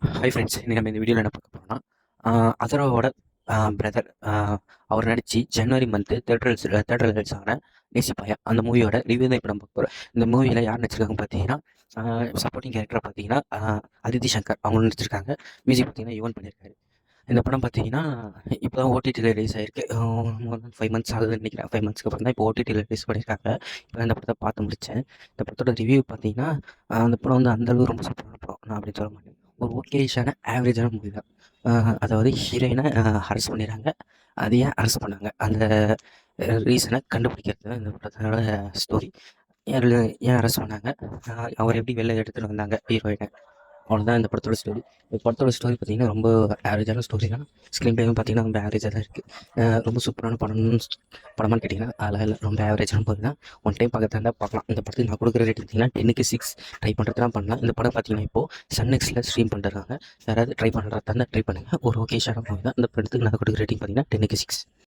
Hi friends, இன்றைக்கி நம்ம இந்த வீடியோவில் என்ன பார்க்க போகிறோம்னா அதர்வாவோட பிரதர் அவர் நடித்து ஜனவரி மந்த்து தேட்டர் ரிலீஸ் ஆன நேசிப்பாயா அந்த மூவியோட ரிவ்யூ தான் இப்போ நம்ம பார்க்க போகிறோம். இந்த மூவியில் யார் நடிச்சிருக்காங்க பார்த்தீங்கன்னா, சப்போர்ட்டிங் கேரக்டர் பார்த்தீங்கன்னா அதித்தி சங்கர் அவங்க நடிச்சிருக்காங்க. மியூசிக் பார்த்தீங்கன்னா யுவன் பண்ணியிருக்காரு. இந்த படம் பார்த்தீங்கன்னா இப்போ தான் ஓடிடியில் ரிலீஸ் ஆகிருக்கு. மோர் தென் 5 மந்த்ஸ் ஆகுதுன்னு நினைக்கிறேன். 5 மந்த்ஸ்க்கு அப்புறம் தான் இப்போ ஓடிடியில் ரிலீஸ் பண்ணியிருக்காங்க. இப்போ இந்த படத்தை பார்த்து முடித்தேன். இந்த படத்தோட ரிவ்யூ பார்த்தீங்கன்னா, அந்த படம் வந்து அந்தளவு ரொம்ப சூப்பரான படம் நான் அப்படின்னு சொல்ல மாட்டேன். ஒரு ஓகேஷான ஆவரேஜான மூவி தான். அதாவது ஹீரோயினை அரெஸ்ட் பண்ணிடுறாங்க. அது ஏன் அரெஸ்ட் பண்ணாங்க அந்த ரீசனை கண்டுபிடிக்கிறது தான் இந்த படத்தோட ஸ்டோரி. ஏன் ஏன் அரெஸ்ட் பண்ணாங்க, அவர் எப்படி வெளில எடுத்துகிட்டு வந்தாங்க ஹீரோயினை, அவ்வளோதான் இந்த படத்தோட ஸ்டோரி. இந்த படத்தோட ஸ்டோரி பார்த்திங்கன்னா ரொம்ப ஆவரேஜான ஸ்டோரி தான். ஸ்க்ரீன் ப்ளேவும் பார்த்திங்கன்னா ரொம்ப ஆவரேஜாக தான் இருக்குது. ரொம்ப சூப்பரான படமான்னு கேட்டிங்கன்னா அதெல்லாம் இல்லை, ரொம்ப ஆவரேஜான போய் தான். ஒன் டைம் பார்க்கறதா இருந்தால் பார்க்கலாம். இந்த படத்துக்கு நான் கொடுக்குற ரேட்டிங் பார்த்திங்கன்னா 10க்கு 6 ட்ரை பண்ணுறதுலாம் பண்ணலாம். இந்த படம் பார்த்திங்கன்னா இப்போது சன்நெக்ஸில் ஸ்ட்ரீம் பண்ணுறாங்க. யாராவது ட்ரை பண்ணுறதா இருந்தால் ட்ரை பண்ணுங்கள். ஒரு ஓகேஷான மூவி தான். இந்த படத்துக்கு நான் கொடுக்குற ரேட்டிங் பார்த்திங்கன்னா 10க்கு 6.